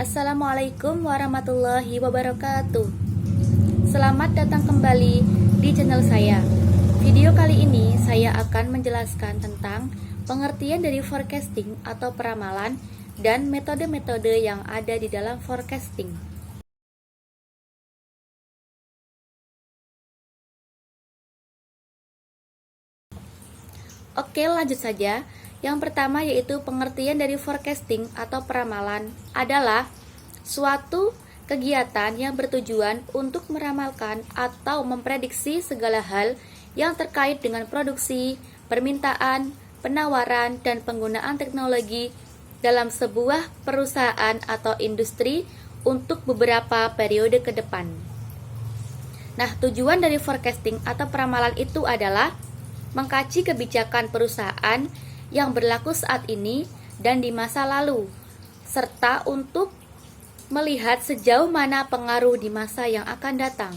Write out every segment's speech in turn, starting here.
Assalamualaikum warahmatullahi wabarakatuh. Selamat datang kembali di channel saya. Video kali ini saya akan menjelaskan tentang pengertian dari forecasting atau peramalan dan metode-metode yang ada di dalam forecasting. Oke, lanjut saja. Yang pertama yaitu pengertian dari forecasting atau peramalan adalah suatu kegiatan yang bertujuan untuk meramalkan atau memprediksi segala hal yang terkait dengan produksi, permintaan, penawaran, dan penggunaan teknologi dalam sebuah perusahaan atau industri untuk beberapa periode ke depan. Nah, tujuan dari forecasting atau peramalan itu adalah mengkaji kebijakan perusahaan yang berlaku saat ini dan di masa lalu, serta untuk melihat sejauh mana pengaruh di masa yang akan datang.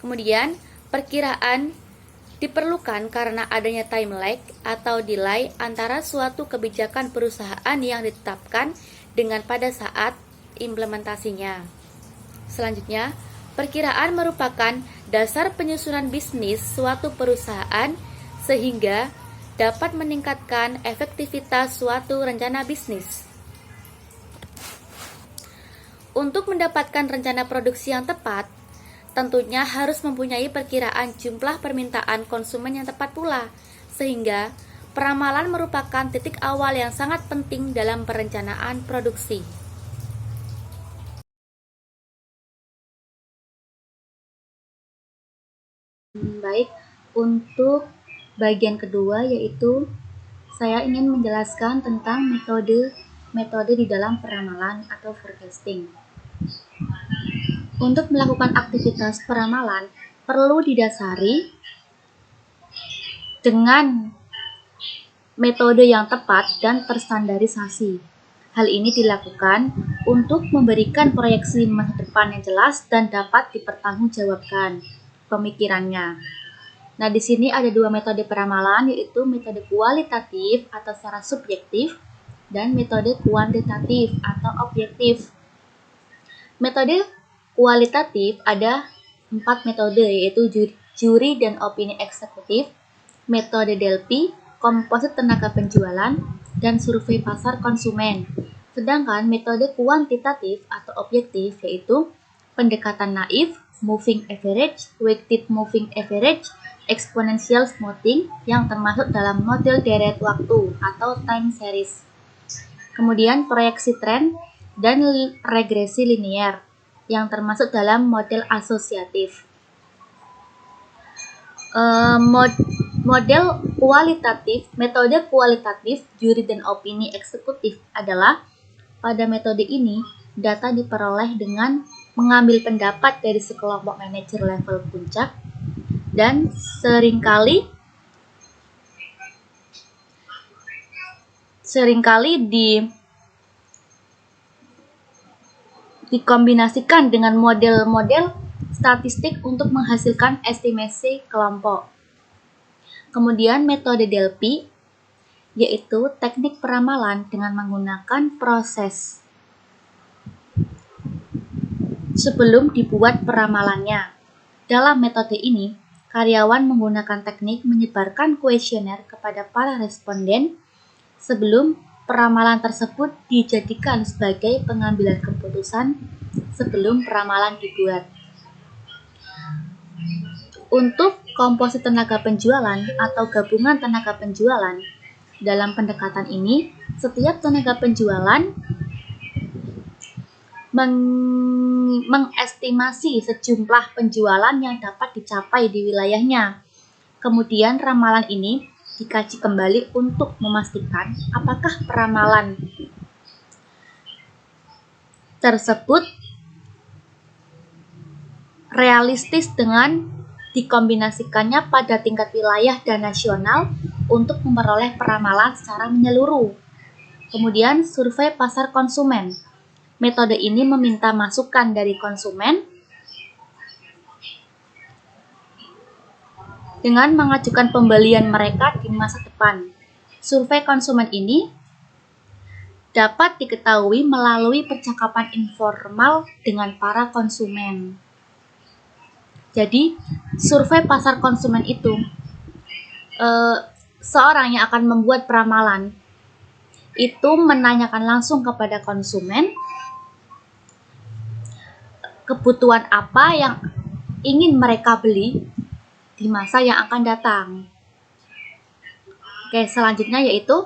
Kemudian, perkiraan diperlukan karena adanya time lag atau delay antara suatu kebijakan perusahaan yang ditetapkan dengan pada saat implementasinya. Selanjutnya, perkiraan merupakan dasar penyusunan bisnis suatu perusahaan sehingga dapat meningkatkan efektivitas suatu rencana bisnis. Untuk mendapatkan rencana produksi yang tepat, tentunya harus mempunyai perkiraan jumlah permintaan konsumen yang tepat pula, sehingga peramalan merupakan titik awal yang sangat penting dalam perencanaan produksi. Baik, untuk bagian kedua yaitu saya ingin menjelaskan tentang metode di dalam peramalan atau forecasting. Untuk melakukan aktivitas peramalan perlu didasari dengan metode yang tepat dan terstandarisasi. Hal ini dilakukan untuk memberikan proyeksi masa depan yang jelas dan dapat dipertanggungjawabkan pemikirannya. Nah, di sini ada dua metode peramalan, yaitu metode kualitatif atau secara subjektif dan metode kuantitatif atau objektif. Metode kualitatif ada 4 metode, yaitu juri dan opini eksekutif, metode Delphi, komposit tenaga penjualan, dan survei pasar konsumen. Sedangkan metode kuantitatif atau objektif yaitu pendekatan naif, moving average, weighted moving average, exponential smoothing yang termasuk dalam model deret waktu atau time series. Kemudian proyeksi tren dan regresi linear yang termasuk dalam model asosiatif. Metode kualitatif juri dan opini eksekutif adalah pada metode ini data diperoleh dengan mengambil pendapat dari sekelompok manajer level puncak dan seringkali dikombinasikan dengan model-model statistik untuk menghasilkan estimasi kelompok. Kemudian metode Delphi yaitu teknik peramalan dengan menggunakan proses sebelum dibuat peramalannya. Dalam metode ini, karyawan menggunakan teknik menyebarkan kuesioner kepada para responden sebelum peramalan tersebut dijadikan sebagai pengambilan keputusan sebelum peramalan dibuat. Untuk komposit tenaga penjualan atau gabungan tenaga penjualan, dalam pendekatan ini, setiap tenaga penjualan mengestimasi sejumlah penjualan yang dapat dicapai di wilayahnya. Kemudian ramalan ini dikaji kembali untuk memastikan apakah peramalan tersebut realistis dengan dikombinasikannya pada tingkat wilayah dan nasional untuk memperoleh peramalan secara menyeluruh. Kemudian survei pasar konsumen. Metode ini meminta masukan dari konsumen dengan mengajukan pembelian mereka di masa depan. Survei konsumen ini dapat diketahui melalui percakapan informal dengan para konsumen. Jadi, survei pasar konsumen itu seorang yang akan membuat peramalan itu menanyakan langsung kepada konsumen kebutuhan apa yang ingin mereka beli di masa yang akan datang. Oke, selanjutnya yaitu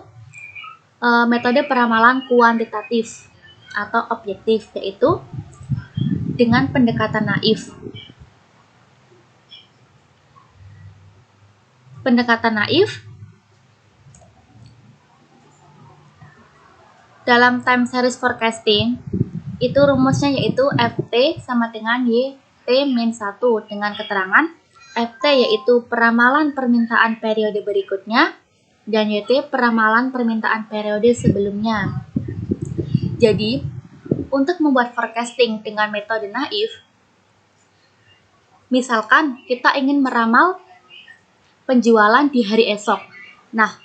metode peramalan kuantitatif atau objektif, yaitu dengan pendekatan naif. Pendekatan naif dalam time series forecasting itu rumusnya yaitu FT sama dengan YT-1 dengan keterangan FT yaitu peramalan permintaan periode berikutnya dan YT peramalan permintaan periode sebelumnya. Jadi, untuk membuat forecasting dengan metode naif, misalkan kita ingin meramal penjualan di hari esok. Nah,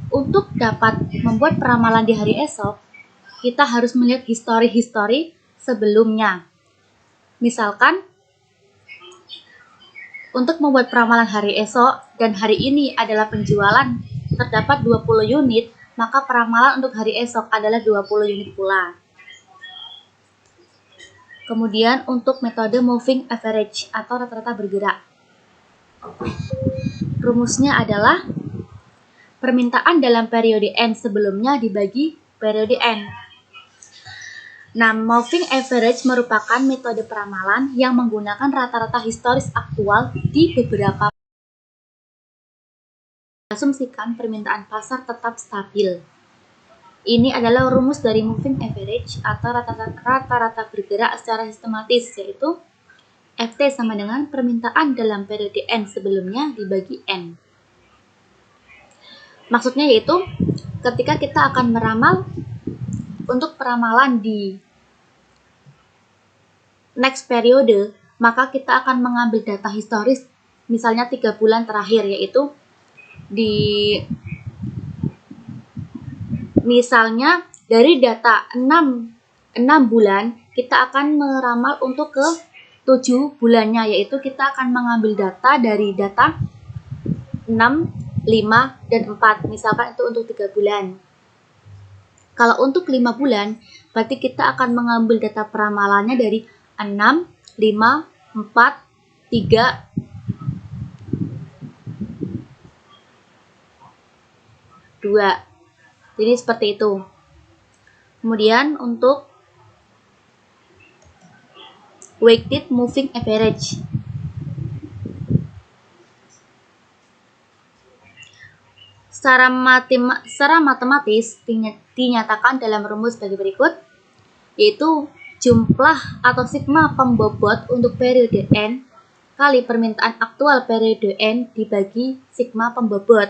untuk dapat membuat peramalan di hari esok, kita harus melihat histori-histori sebelumnya. Misalkan, untuk membuat peramalan hari esok dan hari ini adalah penjualan terdapat 20 unit, maka peramalan untuk hari esok adalah 20 unit pula. Kemudian untuk metode moving average atau rata-rata bergerak. Rumusnya adalah permintaan dalam periode N sebelumnya dibagi periode N. Nah, moving average merupakan metode peramalan yang menggunakan rata-rata historis aktual di beberapa asumsikan permintaan pasar tetap stabil. Ini adalah rumus dari moving average atau rata-rata bergerak secara sistematis, yaitu FT sama dengan permintaan dalam periode N sebelumnya dibagi N. Maksudnya yaitu ketika kita akan meramal untuk peramalan di next periode, maka kita akan mengambil data historis misalnya 3 bulan terakhir, yaitu di misalnya dari data 6 bulan kita akan meramal untuk ke 7 bulannya, yaitu kita akan mengambil data dari data 6, 5, dan 4. Misalkan itu untuk 3 bulan. Kalau untuk 5 bulan, berarti kita akan mengambil data peramalannya dari 6, 5, 4, 3, 2. Jadi seperti itu. Kemudian untuk weighted moving average. Secara matematis dinyatakan dalam rumus sebagai berikut, yaitu jumlah atau sigma pembobot untuk periode N kali permintaan aktual periode N dibagi sigma pembobot.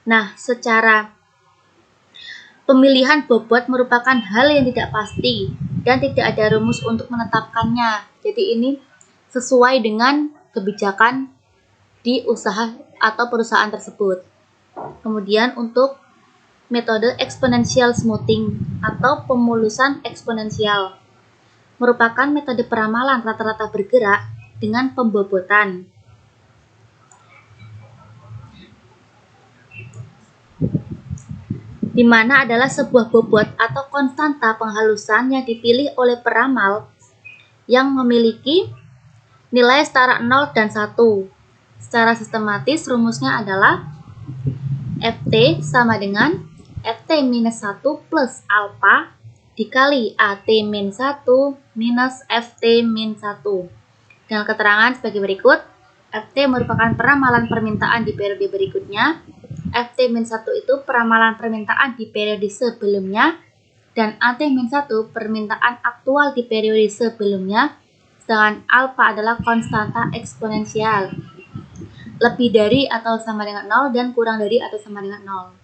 Nah, secara pemilihan bobot merupakan hal yang tidak pasti dan tidak ada rumus untuk menetapkannya. Jadi ini sesuai dengan kebijakan di usaha atau perusahaan tersebut. Kemudian untuk metode exponential smoothing atau pemulusan eksponensial merupakan metode peramalan rata-rata bergerak dengan pembobotan. Di mana adalah sebuah bobot atau konstanta penghalusan yang dipilih oleh peramal yang memiliki nilai setara 0 dan 1. Secara sistematis rumusnya adalah FT sama dengan FT minus 1 plus alpha dikali AT min 1 minus FT min 1. Dengan keterangan sebagai berikut, FT merupakan peramalan permintaan di periode berikutnya, FT-1 itu peramalan permintaan di periode sebelumnya, dan AT-1 permintaan aktual di periode sebelumnya, sedangkan alfa adalah konstanta eksponensial, lebih dari atau sama dengan 0 dan kurang dari atau sama dengan 0.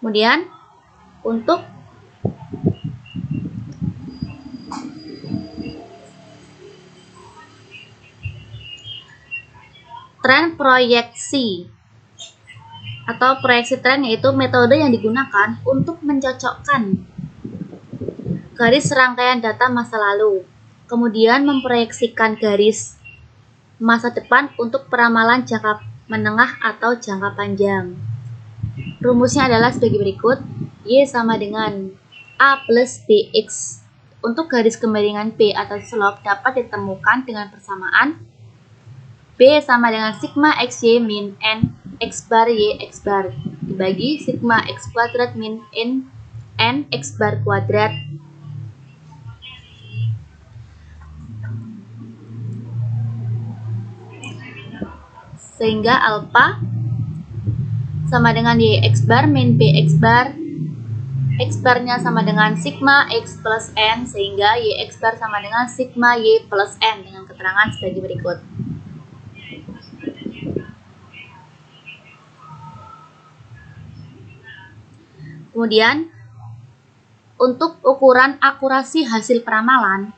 Kemudian, untuk tren proyeksi atau proyeksi tren yaitu metode yang digunakan untuk mencocokkan garis rangkaian data masa lalu, kemudian memproyeksikan garis masa depan untuk peramalan jangka menengah atau jangka panjang. Rumusnya adalah sebagai berikut. Y sama dengan A plus BX. Untuk garis kemiringan B atau slope dapat ditemukan dengan persamaan B sama dengan sigma XY min N X bar Y X bar dibagi sigma X kuadrat min N X bar kuadrat sehingga alpha sama dengan Y X bar min B X bar, X barnya sama dengan sigma X plus N sehingga Y X bar sama dengan sigma Y plus N dengan keterangan sebagai berikut. Kemudian untuk ukuran akurasi hasil peramalan,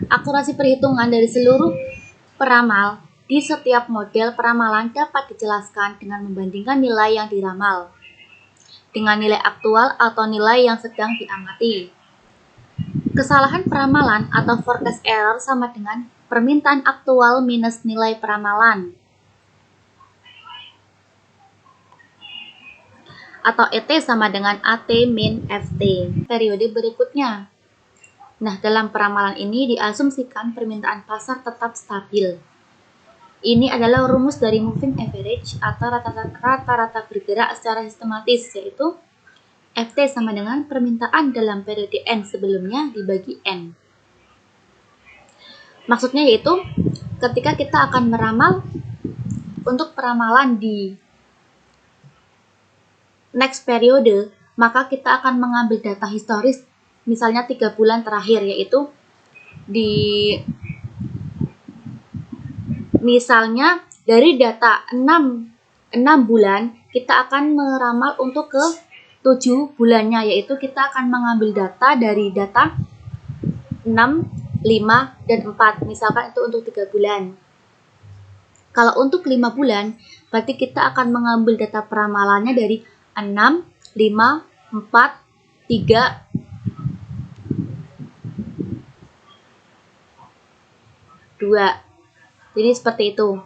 akurasi perhitungan dari seluruh peramal di setiap model peramalan dapat dijelaskan dengan membandingkan nilai yang diramal dengan nilai aktual atau nilai yang sedang diamati. Kesalahan peramalan atau forecast error sama dengan permintaan aktual minus nilai peramalan, atau ET sama dengan AT min FT periode berikutnya. Nah, dalam peramalan ini diasumsikan permintaan pasar tetap stabil. Ini adalah rumus dari moving average atau rata-rata bergerak secara sistematis, yaitu FT sama dengan permintaan dalam periode N sebelumnya dibagi N. Maksudnya yaitu ketika kita akan meramal untuk peramalan di next periode, maka kita akan mengambil data historis misalnya 3 bulan terakhir, yaitu di misalnya dari data 6 bulan kita akan meramal untuk ke 7 bulannya, yaitu kita akan mengambil data dari data 6, 5, dan 4 misalkan itu untuk 3 bulan. Kalau untuk 5 bulan berarti kita akan mengambil data peramalannya dari 6, 5, 4, 3, 2. Jadi seperti itu.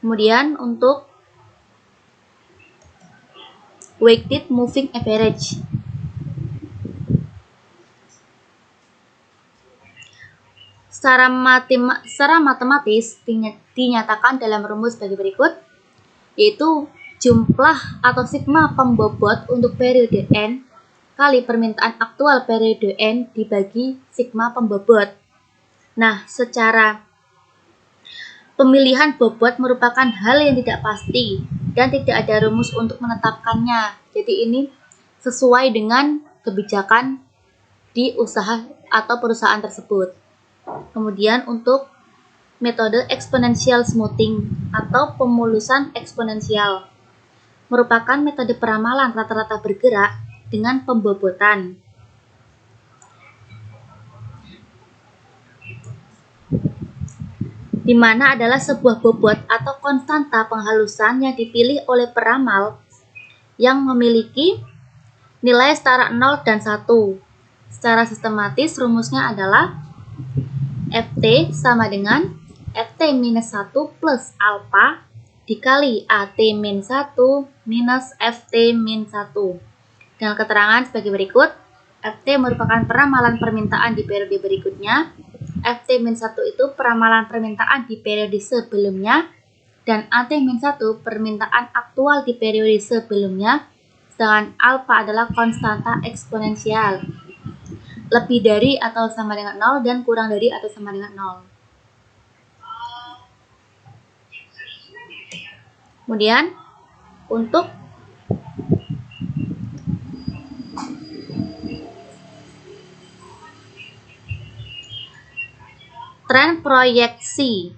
Kemudian untuk weighted moving average. Secara matematis dinyatakan dalam rumus sebagai berikut, yaitu jumlah atau sigma pembobot untuk periode N kali permintaan aktual periode N dibagi sigma pembobot. Nah, secara pemilihan bobot merupakan hal yang tidak pasti dan tidak ada rumus untuk menetapkannya. Jadi ini sesuai dengan kebijakan di usaha atau perusahaan tersebut. Kemudian untuk metode exponential smoothing atau pemulusan eksponensial merupakan metode peramalan rata-rata bergerak dengan pembobotan. Di mana adalah sebuah bobot atau konstanta penghalusan yang dipilih oleh peramal yang memiliki nilai setara 0 dan 1. Secara sistematis rumusnya adalah FT sama dengan FT minus 1 plus alpha dikali AT min 1 minus FT min 1. Dengan keterangan sebagai berikut, FT merupakan peramalan permintaan di periode berikutnya, FT-1 itu peramalan permintaan di periode sebelumnya, dan AT-1 permintaan aktual di periode sebelumnya, sedangkan alpha adalah konstanta eksponensial, lebih dari atau sama dengan 0 dan kurang dari atau sama dengan 0. Kemudian untuk tren proyeksi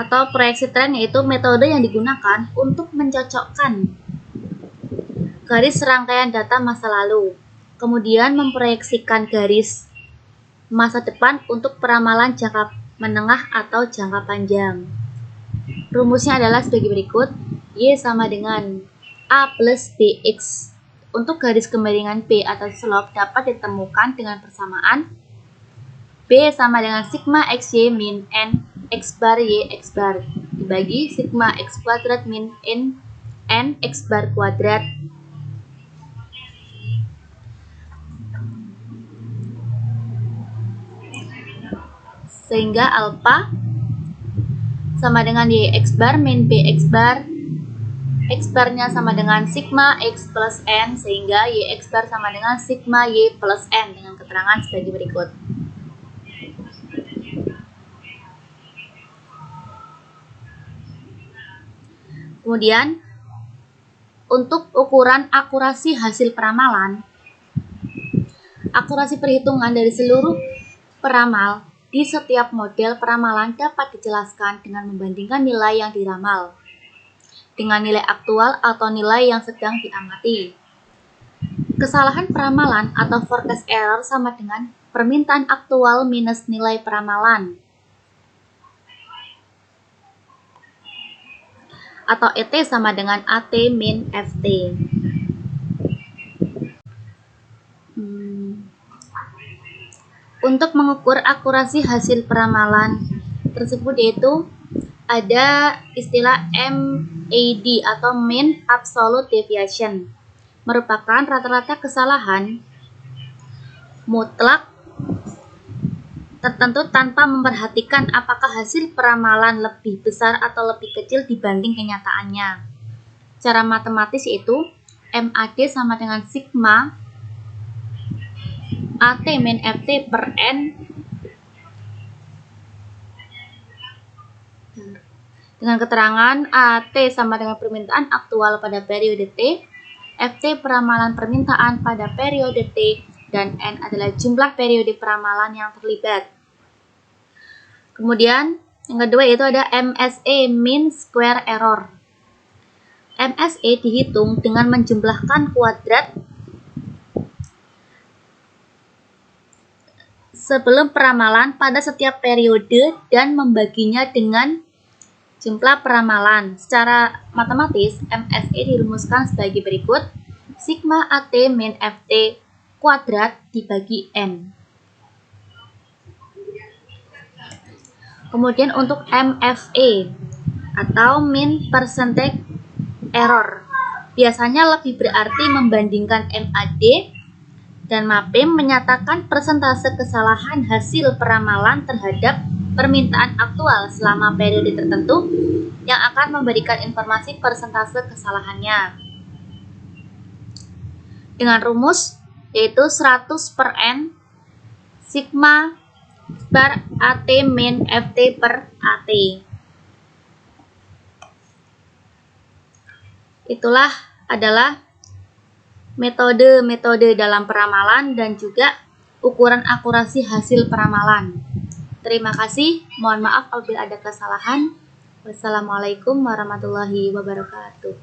atau proyeksi tren yaitu metode yang digunakan untuk mencocokkan garis rangkaian data masa lalu, kemudian memproyeksikan garis masa depan untuk peramalan jangka menengah atau jangka panjang. Rumusnya adalah sebagai berikut. Y sama dengan A plus BX. Untuk garis kemiringan B atau slope dapat ditemukan dengan persamaan B sama dengan sigma XY min N X bar Y X bar dibagi sigma X kuadrat min N X bar kuadrat sehingga alpha sama dengan Y X bar min B X bar, X barnya sama dengan sigma X plus N, sehingga Y X bar sama dengan sigma Y plus N, dengan keterangan sebagai berikut. Kemudian, untuk ukuran akurasi hasil peramalan, akurasi perhitungan dari seluruh peramal di setiap model peramalan dapat dijelaskan dengan membandingkan nilai yang diramal dengan nilai aktual atau nilai yang sedang diamati. Kesalahan peramalan atau forecast error sama dengan permintaan aktual minus nilai peramalan, atau ET sama dengan AT min FT. Untuk mengukur akurasi hasil peramalan tersebut yaitu ada istilah MAD atau Mean Absolute Deviation, merupakan rata-rata kesalahan mutlak tertentu tanpa memperhatikan apakah hasil peramalan lebih besar atau lebih kecil dibanding kenyataannya. Secara matematis yaitu MAD sama dengan sigma AT min FT per N dengan keterangan AT sama dengan permintaan aktual pada periode T, FT peramalan permintaan pada periode T, dan N adalah jumlah periode peramalan yang terlibat. Kemudian yang kedua yaitu ada MSE mean square error. MSE dihitung dengan menjumlahkan kuadrat sebelum peramalan pada setiap periode dan membaginya dengan jumlah peramalan. Secara matematis, MSE dirumuskan sebagai berikut: sigma AT min FT kuadrat dibagi N. Kemudian untuk MFE atau mean percentage error, biasanya lebih berarti membandingkan MAD dan MAPIM menyatakan persentase kesalahan hasil peramalan terhadap permintaan aktual selama periode tertentu yang akan memberikan informasi persentase kesalahannya. Dengan rumus yaitu 100 per N sigma bar AT min FT per AT. Itulah adalah metode-metode dalam peramalan dan juga ukuran akurasi hasil peramalan. Terima kasih, mohon maaf apabila ada kesalahan. Wassalamualaikum warahmatullahi wabarakatuh.